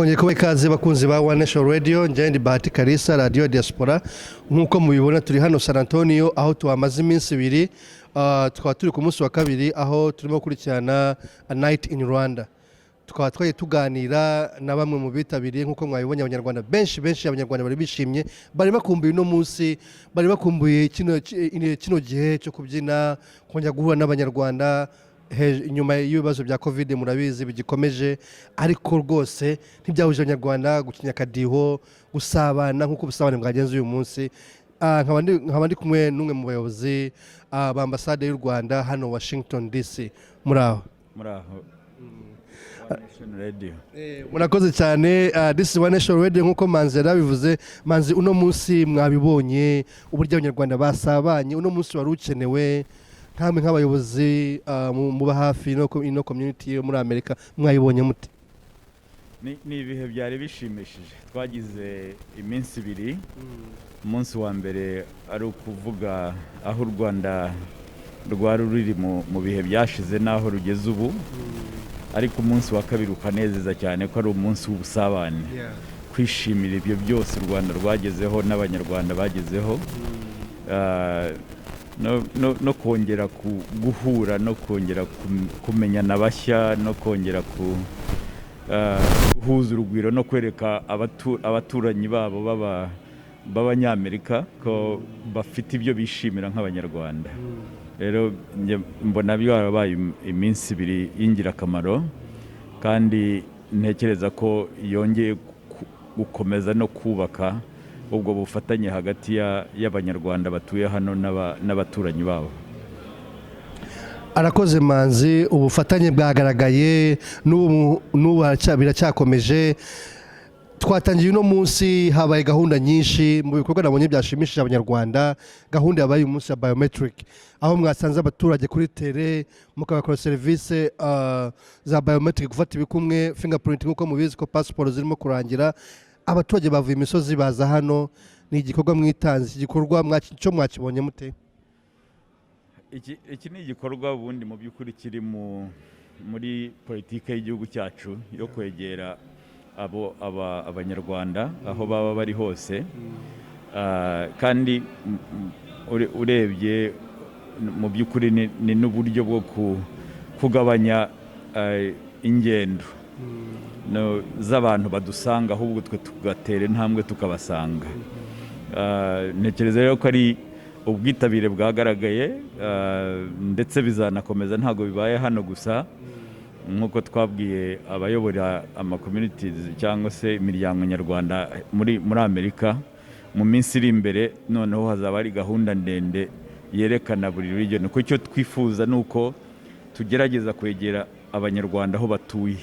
twongeye kuba ikaze bakunzi ba ONENATIONRADIO njye ndi Bahati Kalisa radio diaspora nkuko mubibona turi hano San Antonio aho twamaze iminsi ibiri tukaba turi ku munsi wa kabiri aho turimo gukurikirana a night in Rwanda tukaba twaye tuganira na bamwe mu bitabiriye nkuko mwabibonye abanyarwanda benshi abanyarwanda bari bishimye bari bakumbuye no munsi bari bakumbuye kino gihe cyo kubyina kongera guhura n'abanyarwanda inyuma y'ibibazo bya covid murabizi bigikomeje ariko rwose ntibyahuje abanyarwanda gukinya kadiho gusabana nkuko busabane bwagenze uyu munsi nkaba ndi kumwe n'umwe mu bayobozi ba ambasade y'u Rwanda hano Washington DC muraho ONENATIONRADIO murakoze cyane this is ONENATIONRADIO nkuko Manzi yarabivuze Manzi uno munsi mwabibonye uburyo abanyarwanda basabanye uno munsi wari ukenewe hamwe nk'abayobozi muba hafi no community yo muri Amerika mwayibonye mute ni ibihe byari bishimishije twagize iminsi ibiri umunsi wa mbere ari ukuvuga aho u Rwanda rwari ruri mu bihe byashize naho rugeze ubu ariko umunsi wa kabiri ukanezeza cyane ko ari umunsi w'ubusabane kwishimira ibyo byose u Rwanda rwagezeho n'abanyarwanda bagezeho no kongera guhura no kongera kumenyana bashya no kongera guhuza urugwiro no kwereka abaturanyi babo b'abanyamerika ko bafite ibyo bishimira nk'abanyarwanda rero mbona byarabaye iminsi ibiri y'ingirakamaro kandi ntekereza ko yongeye gukomeza no kubaka ubwo bufatanye hagati y'abanyarwanda batuye hano n'abaturanyi babo. Arakoze Manzi ubufatanye bwagaragaye n'ubu biracyakomeje twatangiye uno munsi habaye gahunda nyinshi mu bikorwa nabonye byashimishije abanyarwanda gahunda yabaye umunsi ya biometric aho mwasanze abaturage kuri tele mukabakora service za biometric gufata ibikumwe fingerprint nkuko mubizi ko passport zirimo kurangira abaturage bavuye imisozi baza hano ni igikorwa mwitanze iki gikorwa cyo mwakibonye mute iki ni igikorwa ubundi mu by'ukuri kiri muri politike y'igihugu cyacu yo kwegera abanyarwanda aho baba bari hose kandi urebye mu by'ukuri ni n'uburyo bwo kugabanya ingendo z'abantu badusanga ahubwo twe tugatera intambwe tukabasanga ntekereza rero ko ari ubwitabire bwagaragaye ndetse bizanakomeza ntabwo bibaye hano gusa nk'uko twabwiye abayobora communities cyangwa se imiryango nyarwanda muri Amerika mu minsi iri imbere noneho hazaba ari gahunda ndende yerekana buri region ko icyo twifuza nuko tugerageza kwegera abanyarwanda aho batuye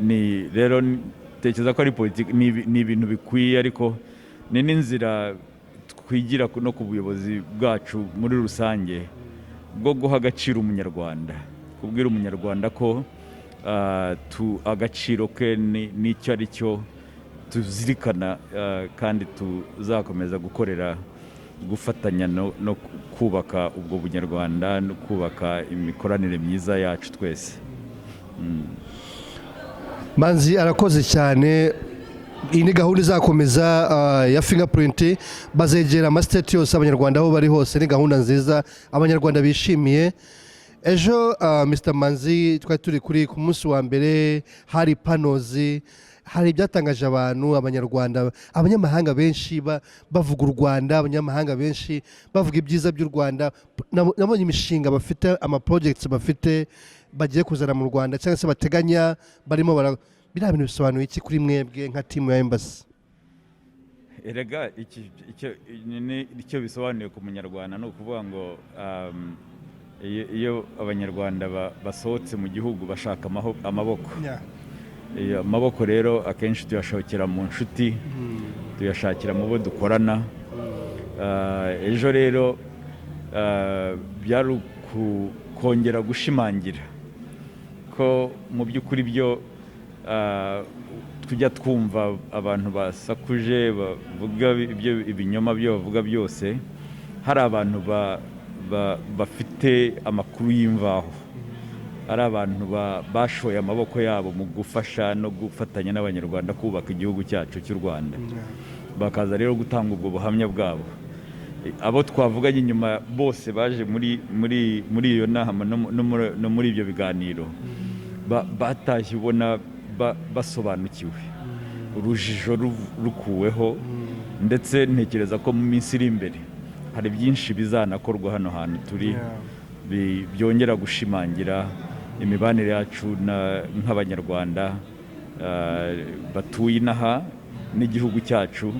ni rero tekereza ko ari politiki ni ibintu bikwiye ariko ni n'inzira twigira no ku buyobozi bwacu muri rusange bwo guha agaciro umunyarwanda kubwira umunyarwanda ko agaciro ke n'icyo ari cyo tuzirikana kandi tuzakomeza gufatanya no kubaka ubwo bunyarwanda no kubaka imikoranire myiza yacu twese. Manzi arakoze cyane iyi ni gahunda izakomeza ya fingerprint bazegera amastate yose abanyarwanda aho bari hose ni gahunda nziza abanyarwanda bishimiye ejo Mr Manzi twari turi kuri ku munsi wa mbere hari panozi hari byatangaje abantu abanyarwanda abanyamahanga benshi bavuga u Rwanda abanyamahanga benshi bavuga ibyiza by'u Rwanda nabonye imishinga bafite ama projects bafite bagiye kuzana mu Rwanda cyangwa se bateganya barimo biriya bintu bisobanuye iki kuri mwebwe nka team ya embassy erega icyo bisobanuye ku munyarwanda no kuvuga ngo iyo abanyarwanda basohotse mu gihugu bashaka amaboko amaboko rero akenshi tuyashakira mu nshuti tuyashakira mu bo dukorana ejo rero byari kongera gushimangira ko mu by'ukuri byo tujya twumva abantu basakuje bavuga ibinyoma byo bavuga byose hari abantu bafite amakuru y'imvaho ari abantu bashoye amaboko yabo mu gufasha no gufatanya n'abanyarwanda kubaka igihugu cyacu cy'u Rwanda, bakaza rero gutanga ubwo buhamya bwabo. Abo twavuganye nyuma bose baje muri iyo nama no muri ibyo biganiro batashye ubona basobanukiwe, urujijo rukuweho, ndetse ntekereza ko mu minsi iri imbere hari byinshi bizanakorwa hano hantu turi byongera gushimangira imibanire yacu nk'abanyarwanda batuye inaha n'igihugu cyacu,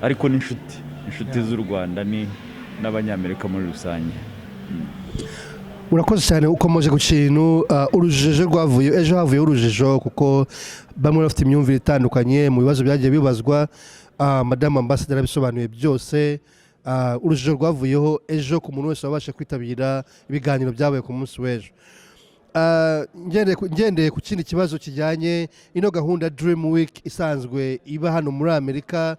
ariko inshuti z'u Rwanda n'abanyamerika muri rusange. Urakoze cyane ukomeje ku kintu urujijo rwavuye ejo havuye urujijo kuko bamwe bafite imyumvire itandukanye mu bibazo byagiye bibazwa. Madame Ambassador abisobanuye byose. Urujijo rwavuyeho ejo ku muntu wese wabasha kwitabira ibiganiro byabaye ku munsi w'ejo. Ngendeye ku kindi kibazo kijyanye ino gahunda Dream Week isanzwe iba hano muri Amerika,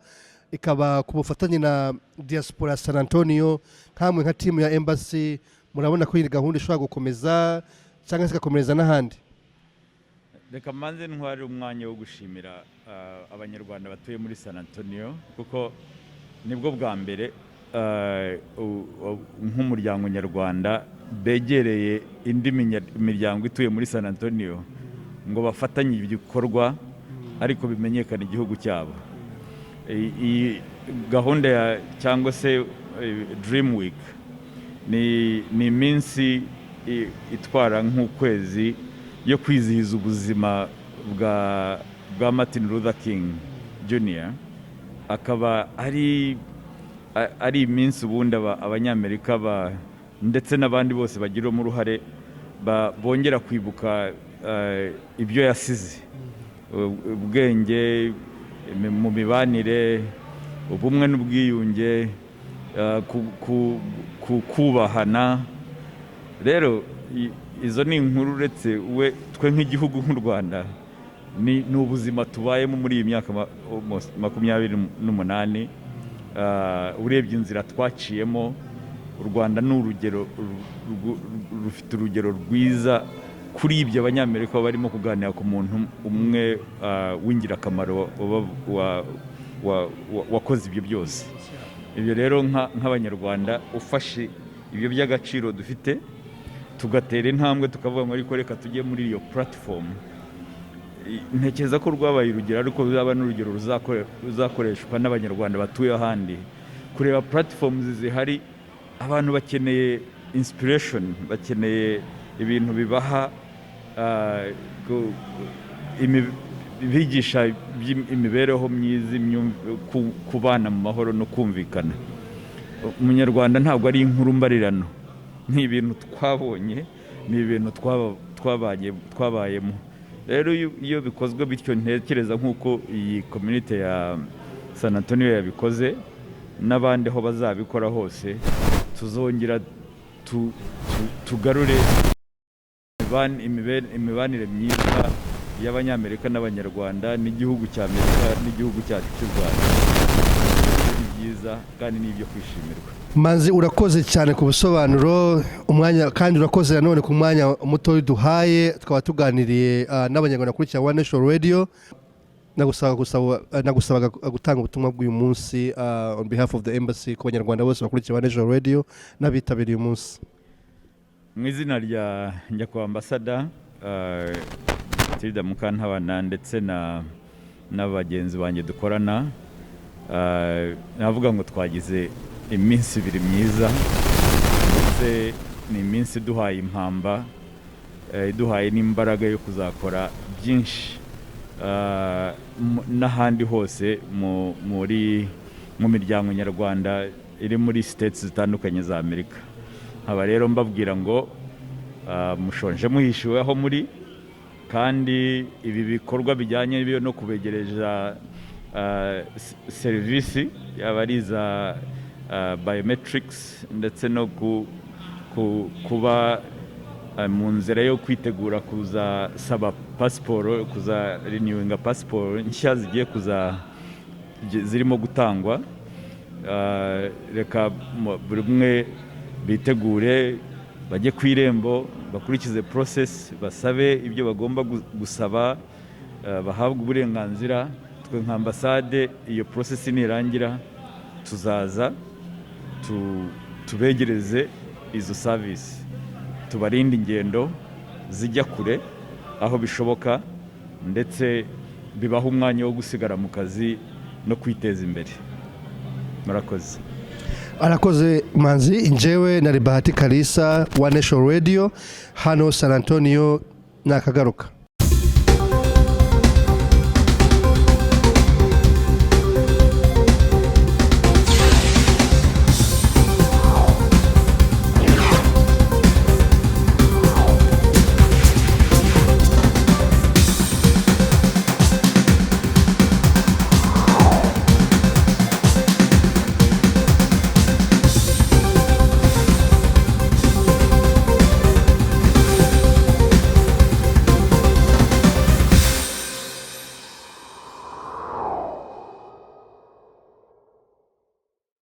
ikaba ku bufatanye na Diaspora San Antonio, nkamwe nka timu ya Embassy, murabona ko iyi gahunda ishobora gukomeza cyangwa se igakomereza n'ahandi? Reka manze ntwari umwanya wo gushimira abanyarwanda batuye muri San Antonio, kuko nibwo bwa mbere nk'umuryango nyarwanda begereye indi miryango ituye muri San Antonio ngo bafatanye ibikorwa ariko bimenyekana igihugu cyabo. Iyi gahunda cyangwa se Dream Week ni iminsi itwara nk'ukwezi yo kwizihiza ubuzima bwa Martin Luther King Jr. Akaba ari iminsi ubundi abanyamerika ndetse n'abandi bose bagiramo uruhare bongera kwibuka ibyo yasize, ubwenge mu mibanire, ubumwe n'ubwiyunge, kubahana. Rero izo ni inkuru uretse twe nk'igihugu nk'u Rwanda ni ubuzima tubayemo muri iyi myaka 28. Urebye inzira twaciyemo, u Rwanda ni urugero rufite urugero rwiza kuri ibyo abanyamerika barimo kuganira ku muntu umwe w'ingirakamaro wakoze ibyo byose. Ibyo rero nk'abanyarwanda ufashe ibyo by'agaciro dufite tugatera intambwe tukavuga ngo ariko reka tujye muri iyo platform, ntekereza ko rwabaye urugero, ariko ruzaba n'urugero ruzakoreshwa n'abanyarwanda batuye ahandi. Kureba platforms zihari, abantu bakeneye inspiration, bakeneye ibintu bibaha bigisha imibereho myiza, kubana mu mahoro no kumvikana. Umunyarwanda ntabwo ari inkuru mbarirano, ni ibintu twabonye, ni ibintu twabayemo. Rero iyo bikozwe bityo, ntekereza nk'uko iyi community ya San Antonio yabikoze, n'abandi aho bazabikora hose, tuzongera tugarure imibanire myiza y'abanyamerika n'abanyarwanda n'igihugu cy'Amerika n'igihugu cyacu cy'u Rwanda. Ni byiza kandi ni ibyo kwishimirwa. Manzi, urakoze cyane ku busobanuro, umwanya kandi urakoze nanone ku mwanya muto duhaye, tukaba tuganiriye n'abanyarwanda kuri ONENATION Radio. Nagusabaga gutanga ubutumwa bw'uyu munsi on behalf of the embassy ku banyarwanda bose bakurikiye ONENATION Radio n'abitabiriye uyu munsi. Mu izina rya Nyakubahwa Ambassador Tilda Mukantabana ndetse n'abagenzi banjye dukorana, navuga ngo twagize iminsi ibiri myiza, ndetse ni iminsi duhaye impamba, duhaye n'imbaraga yo kuzakora byinshi n'ahandi hose mu miryango nyarwanda iri muri states zitandukanye za Amerika. Haba rero mbabwira ngo mushonje muhishiwe aho muri, kandi ibi bikorwa bijyanye no kubegereza serivisi, yaba ari za biometrics ndetse no kuba mu nzira yo kwitegura kuzasaba pasiporo, kuza renewinga pasiporo nshya zigiye zirimo gutangwa. Reka buri umwe bitegure bajye ku irembo bakurikize process basabe ibyo bagomba gusaba bahabwa uburenganzira. Twe nka ambasade iyo process nirangira tuzaza tubegereze izo service, tubarinde ingendo zijya kure aho bishoboka, ndetse bibaha umwanya wo gusigara mu kazi no kwiteza imbere. Murakoze. Arakoze Manzi. Injewe na Bahati Kalisa wa Nation Radio hano San Antonio nakagaruka.